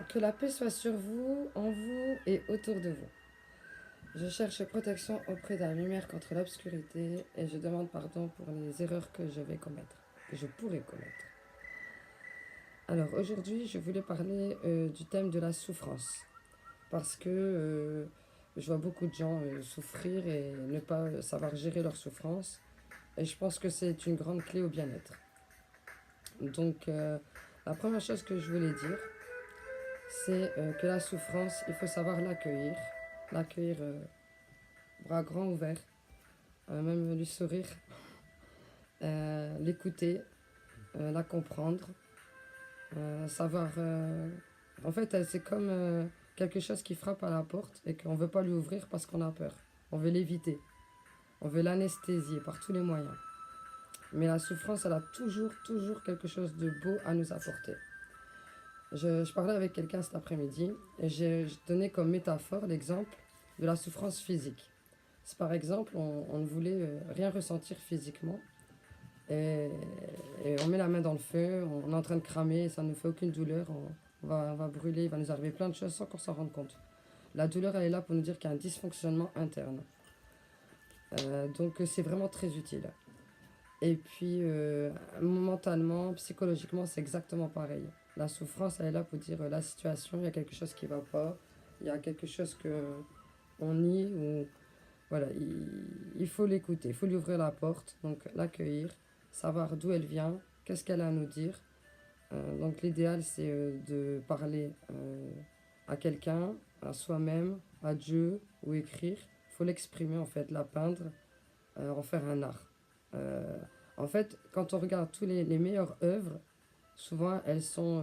Que la paix soit sur vous, en vous et autour de vous. Je cherche protection auprès de la lumière contre l'obscurité et je demande pardon pour les erreurs que je vais commettre, que je pourrais commettre. Alors aujourd'hui, je voulais parler du thème de la souffrance parce que je vois beaucoup de gens souffrir et ne pas savoir gérer leur souffrance et je pense que c'est une grande clé au bien-être. Donc la première chose que je voulais dire, c'est que la souffrance, il faut savoir l'accueillir bras grands ouverts, même lui sourire, l'écouter, la comprendre, savoir. En fait, c'est comme quelque chose qui frappe à la porte et qu'on ne veut pas lui ouvrir parce qu'on a peur. On veut l'éviter, on veut l'anesthésier par tous les moyens. Mais la souffrance, elle a toujours quelque chose de beau à nous apporter. Je parlais avec quelqu'un cet après-midi et j'ai donné comme métaphore l'exemple de la souffrance physique. Si par exemple on ne voulait rien ressentir physiquement et, et on met la main dans le feu, on est en train de cramer, ça ne nous fait aucune douleur, on va brûler, il va nous arriver plein de choses sans qu'on s'en rende compte. La douleur, elle est là pour nous dire qu'il y a un dysfonctionnement interne. Donc c'est vraiment très utile. Et puis mentalement, psychologiquement, c'est exactement pareil. La souffrance, elle est là pour dire la situation, il y a quelque chose qui ne va pas, il y a quelque chose que on nie ou voilà, il faut l'écouter, il faut lui ouvrir la porte, donc l'accueillir, savoir d'où elle vient, qu'est-ce qu'elle a à nous dire. Donc l'idéal, c'est de parler à quelqu'un, à soi-même, à Dieu, ou écrire. Il faut l'exprimer, en fait, la peindre, en faire un art. Euh, En fait, quand on regarde tous les meilleures œuvres, souvent elles sont,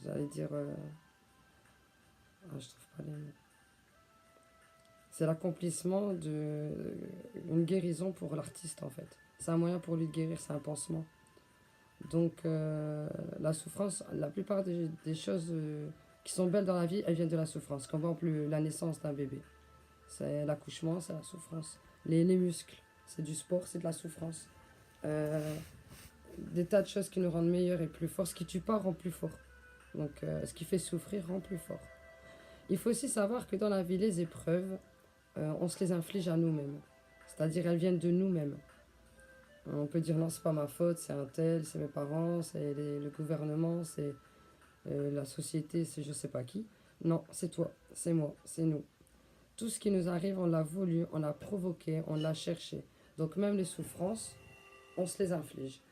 j'allais dire, je trouve pas les mots. C'est l'accomplissement d'une guérison pour l'artiste en fait. C'est un moyen pour lui de guérir, c'est un pansement. Donc la souffrance, la plupart des choses qui sont belles dans la vie, elles viennent de la souffrance. Comme par exemple la naissance d'un bébé, c'est l'accouchement, c'est la souffrance. Les muscles, c'est du sport, c'est de la souffrance. Euh, des tas de choses qui nous rendent meilleurs et plus forts. Ce qui tue pas rend plus fort. Donc ce qui fait souffrir rend plus fort. Il faut aussi savoir que dans la vie, les épreuves, on se les inflige à nous-mêmes. C'est-à-dire elles viennent de nous-mêmes. On peut dire non, c'est pas ma faute, c'est un tel, c'est mes parents, c'est le gouvernement, c'est la société, c'est je sais pas qui. Non, c'est toi, c'est moi, c'est nous. Tout ce qui nous arrive, on l'a voulu, on l'a provoqué, on l'a cherché. Donc même les souffrances, on se les inflige.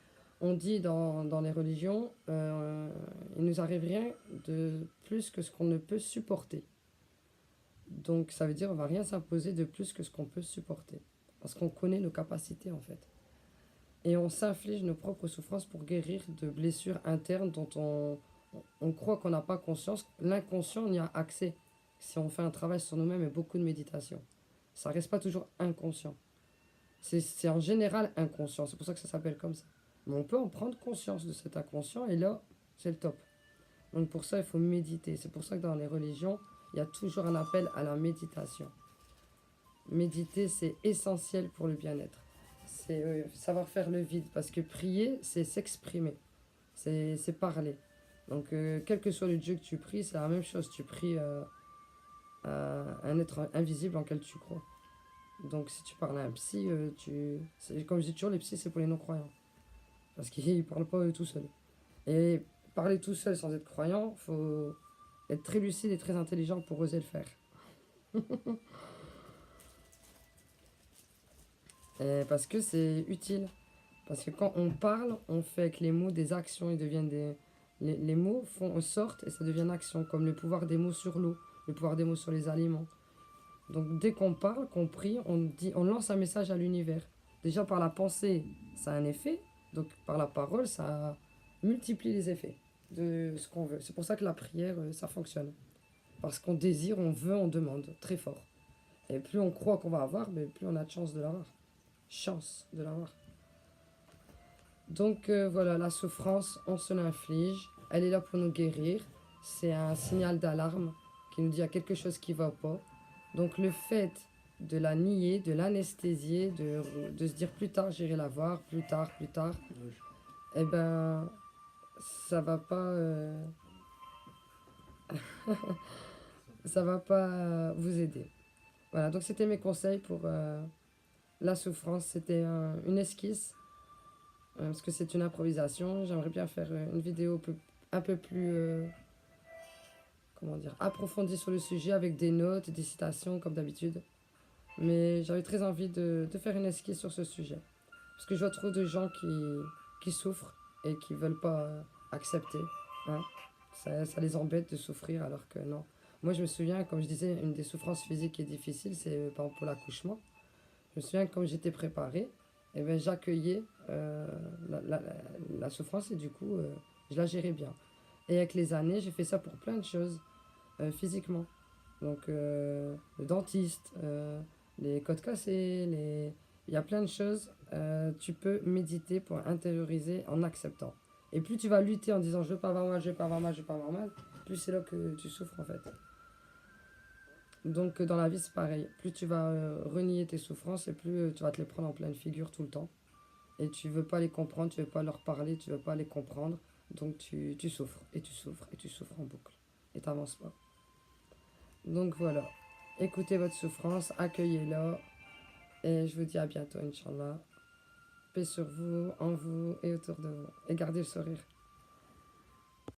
On dit dans les religions, il nous arrive rien de plus que ce qu'on ne peut supporter. Donc ça veut dire on va rien s'imposer de plus que ce qu'on peut supporter. Parce qu'on connaît nos capacités en fait. Et on s'inflige nos propres souffrances pour guérir de blessures internes dont on croit qu'on n'a pas conscience. L'inconscient, on y a accès si on fait un travail sur nous-mêmes et beaucoup de méditation. Ça reste pas toujours inconscient. C'est en général inconscient, c'est pour ça que ça s'appelle comme ça. Mais on peut en prendre conscience de cet inconscient et là, c'est le top. Donc pour ça, il faut méditer. C'est pour ça que dans les religions, il y a toujours un appel à la méditation. Méditer, c'est essentiel pour le bien-être. C'est savoir faire le vide. Parce que prier, c'est s'exprimer. C'est parler. Donc, quel que soit le Dieu que tu pries, c'est la même chose. Tu pries à un être invisible en quel tu crois. Donc, si tu parles à un psy, comme je dis toujours, les psys, c'est pour les non-croyants. Parce qu'ils ne parlent pas eux tout seuls. Et parler tout seul sans être croyant, il faut être très lucide et très intelligent pour oser le faire. Et parce que c'est utile. Parce que quand on parle, on fait avec les mots des actions. Ils deviennent des... Les mots sortent et ça devient une action. Comme le pouvoir des mots sur l'eau, le pouvoir des mots sur les aliments. Donc dès qu'on parle, qu'on prie, on lance un message à l'univers. Déjà par la pensée, ça a un effet. Donc par la parole, ça multiplie les effets de ce qu'on veut. C'est pour ça que la prière, ça fonctionne. Parce qu'on désire, on veut, on demande très fort. Et plus on croit qu'on va avoir, mais plus on a de chance de l'avoir. Chance de l'avoir. Donc voilà, la souffrance, on se l'inflige. Elle est là pour nous guérir. C'est un signal d'alarme qui nous dit qu'il y a quelque chose qui ne va pas. Donc le fait de la nier, de l'anesthésier, de se dire plus tard j'irai la voir, plus tard, eh ben ça va pas, ça va pas vous aider. Voilà, donc c'était mes conseils pour la souffrance. C'était une esquisse, parce que c'est une improvisation. J'aimerais bien faire une vidéo un peu plus, comment dire, approfondie sur le sujet avec des notes, des citations comme d'habitude. Mais j'avais très envie de faire une esquisse sur ce sujet. Parce que je vois trop de gens qui souffrent et qui veulent pas accepter. Hein. Ça les embête de souffrir alors que non. Moi, je me souviens, comme je disais, une des souffrances physiques qui est difficile, c'est par exemple pour l'accouchement. Je me souviens que quand j'étais préparée, eh ben, j'accueillais la, la- la souffrance et du coup, je la gérais bien. Et avec les années, j'ai fait ça pour plein de choses physiquement. Donc, le dentiste, les côtes cassées, il y a plein de choses. Tu peux méditer pour intérioriser en acceptant. Et plus tu vas lutter en disant je veux pas avoir mal, je veux pas avoir mal, je veux pas avoir mal, plus c'est là que tu souffres en fait. Donc dans la vie c'est pareil. Plus tu vas renier tes souffrances et plus tu vas te les prendre en pleine figure tout le temps. Et tu veux pas les comprendre, tu veux pas leur parler, tu veux pas les comprendre. Donc tu souffres et tu souffres et tu souffres en boucle. Et t'avances pas. Donc voilà. Écoutez votre souffrance, accueillez-la. Et je vous dis à bientôt, Inch'Allah. Paix sur vous, en vous et autour de vous. Et gardez le sourire.